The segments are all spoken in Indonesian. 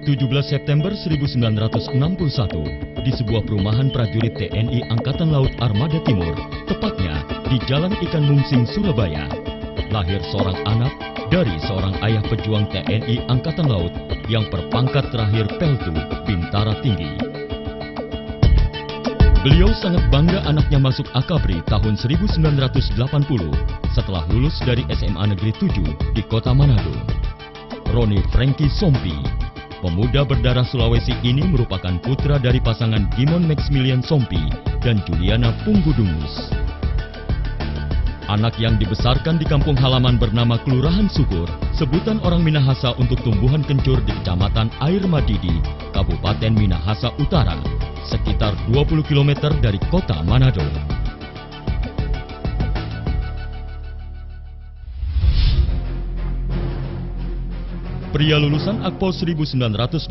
17 September 1961, di sebuah perumahan prajurit TNI Angkatan Laut Armada Timur, tepatnya di Jalan Ikan Mungsing, Surabaya, lahir seorang anak dari seorang ayah pejuang TNI Angkatan Laut yang berpangkat terakhir Peltu Bintara Tinggi. Beliau sangat bangga anaknya masuk Akabri tahun 1980 setelah lulus dari SMA Negeri 7 di Kota Manado. Roni Franky Sompi, pemuda berdarah Sulawesi ini merupakan putra dari pasangan Gimon Maximilian Sompi dan Juliana Punggudungus. Anak yang dibesarkan di kampung halaman bernama Kelurahan Sukur, sebutan orang Minahasa untuk tumbuhan kencur di Kecamatan Air Madidi, Kabupaten Minahasa Utara, sekitar 20 km dari kota Manado. Pria lulusan Akpol 1984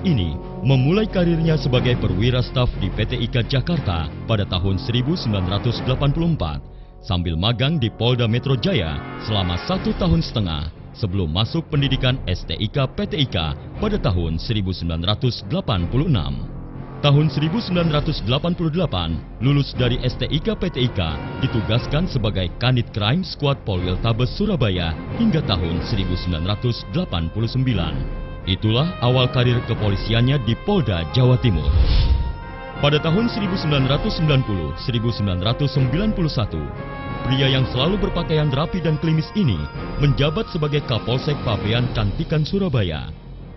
ini memulai karirnya sebagai perwira staf di PT IKA Jakarta pada tahun 1984 sambil magang di Polda Metro Jaya selama 1,5 tahun sebelum masuk pendidikan STIK PT IKA pada tahun 1986. Tahun 1988, lulus dari STIK PT IKA, ditugaskan sebagai Kanit Crime Squad Polwil Tabes Surabaya hingga tahun 1989. Itulah awal karir kepolisiannya di Polda Jawa Timur. Pada tahun 1990-1991, pria yang selalu berpakaian rapi dan klimis ini menjabat sebagai Kapolsek Pabean Cantikan Surabaya,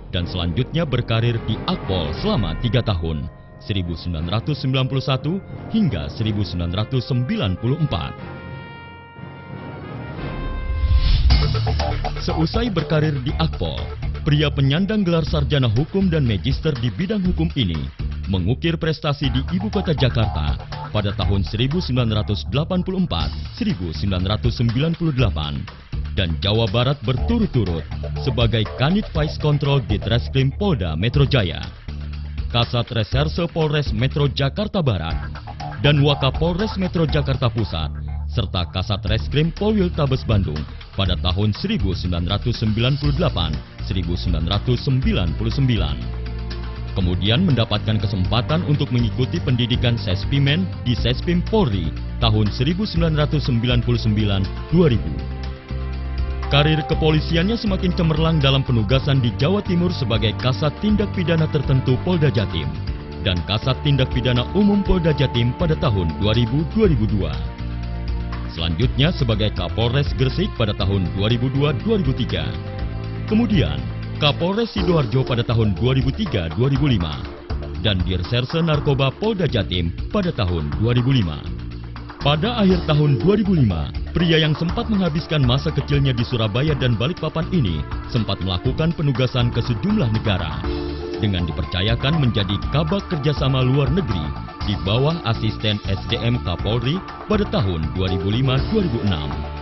dan selanjutnya berkarir di Akpol selama 3 tahun, 1991 hingga 1994. Seusai berkarir di Akpol, pria penyandang gelar sarjana hukum dan magister di bidang hukum ini mengukir prestasi di ibu kota Jakarta pada tahun 1984, 1998, dan Jawa Barat berturut-turut sebagai Kanit Vice Control di Treskrim Polda Metro Jaya, Kasat Reserse Polres Metro Jakarta Barat, dan Wakapolres Metro Jakarta Pusat, serta Kasat Reskrim Polwil Tabes Bandung pada tahun 1998-1999. Kemudian mendapatkan kesempatan untuk mengikuti pendidikan Sespimen di Sespim Polri tahun 1999-2000. Karir kepolisiannya semakin cemerlang dalam penugasan di Jawa Timur sebagai Kasat Tindak Pidana Tertentu Polda Jatim dan Kasat Tindak Pidana Umum Polda Jatim pada tahun 2000-2002. Selanjutnya sebagai Kapolres Gresik pada tahun 2002-2003. Kemudian Kapolres Sidoarjo pada tahun 2003-2005 dan Dirserse Narkoba Polda Jatim pada tahun 2005. Pada akhir tahun 2005, pria yang sempat menghabiskan masa kecilnya di Surabaya dan Balikpapan ini sempat melakukan penugasan ke sejumlah negara dengan dipercayakan menjadi Kabag Kerjasama Luar Negeri di bawah Asisten SDM Kapolri pada tahun 2005-2006.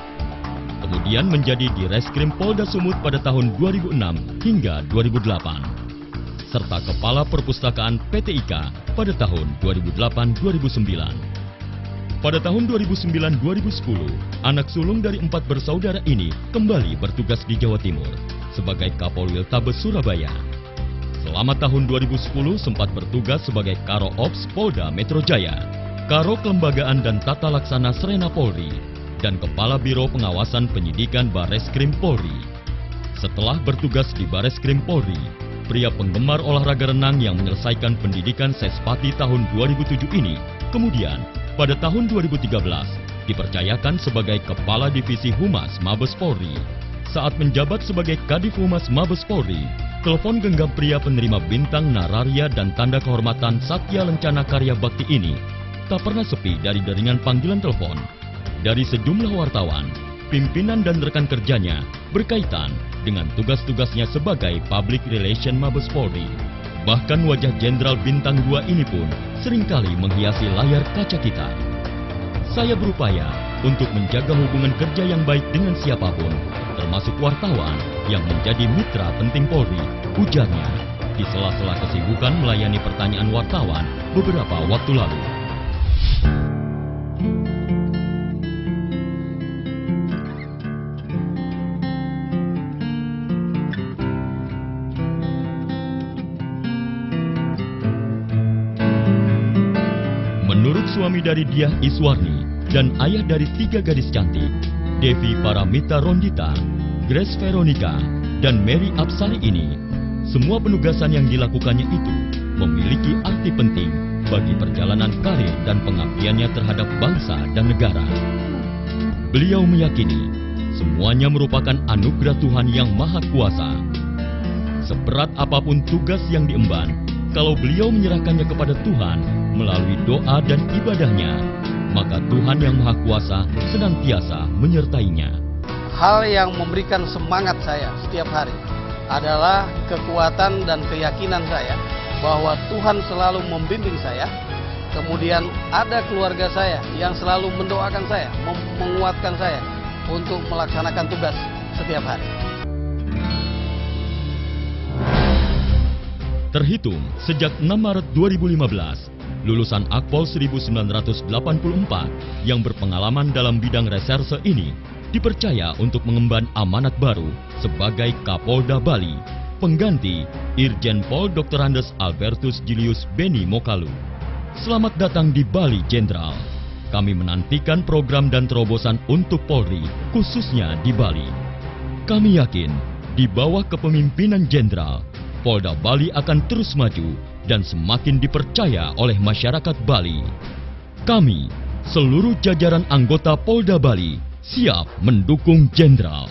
Kemudian menjadi Direskrim Polda Sumut pada tahun 2006 hingga 2008, serta Kepala Perpustakaan PT IKA pada tahun 2008-2009. Pada tahun 2009-2010, anak sulung dari 4 bersaudara ini kembali bertugas di Jawa Timur sebagai Kapolwil Tabes Surabaya. Selama tahun 2010 sempat bertugas sebagai Karo Ops Polda Metro Jaya, Karo Kelembagaan dan Tata Laksana Srena Polri, dan Kepala Biro Pengawasan Penyidikan Bareskrim Polri. Setelah bertugas di Bareskrim Polri, pria penggemar olahraga renang yang menyelesaikan pendidikan Sespati tahun 2007 ini kemudian pada tahun 2013 dipercayakan sebagai Kepala Divisi Humas Mabes Polri. Saat menjabat sebagai Kadif Humas Mabes Polri, telepon genggam pria penerima bintang Nararya dan tanda kehormatan Satya Lencana Karya Bakti ini tak pernah sepi dari deringan panggilan telepon dari sejumlah wartawan, pimpinan dan rekan kerjanya berkaitan dengan tugas-tugasnya sebagai Public Relation Mabes Polri. Bahkan wajah Jenderal Bintang 2 ini pun seringkali menghiasi layar kaca kita. Saya berupaya untuk menjaga hubungan kerja yang baik dengan siapapun, termasuk wartawan yang menjadi mitra penting Polri, ujarnya di sela-sela kesibukan melayani pertanyaan wartawan beberapa waktu lalu. suami dari Diah Iswarni dan ayah dari 3 gadis cantik, Devi Paramita Rondita, Grace Veronica, dan Mary Apsari ini, semua penugasan yang dilakukannya itu memiliki arti penting bagi perjalanan karir dan pengabdiannya terhadap bangsa dan negara. Beliau meyakini semuanya merupakan anugerah Tuhan yang Maha Kuasa. Seberat apapun tugas yang diemban, kalau beliau menyerahkannya kepada Tuhan melalui doa dan ibadahnya, maka Tuhan yang Maha Kuasa senantiasa menyertainya. Hal yang memberikan semangat saya setiap hari adalah kekuatan dan keyakinan saya bahwa Tuhan selalu membimbing saya. Kemudian ada keluarga saya yang selalu mendoakan saya, menguatkan saya untuk melaksanakan tugas setiap hari. Terhitung sejak 6 Maret 2015, lulusan Akpol 1984 yang berpengalaman dalam bidang reserse ini dipercaya untuk mengemban amanat baru sebagai Kapolda Bali, pengganti Irjen Pol Dr. Andes Albertus Julius Beni Mokalu. Selamat datang di Bali Jenderal. Kami menantikan program dan terobosan untuk Polri, khususnya di Bali. Kami yakin, di bawah kepemimpinan Jenderal, Polda Bali akan terus maju dan semakin dipercaya oleh masyarakat Bali. Kami, seluruh jajaran anggota Polda Bali, siap mendukung Jenderal.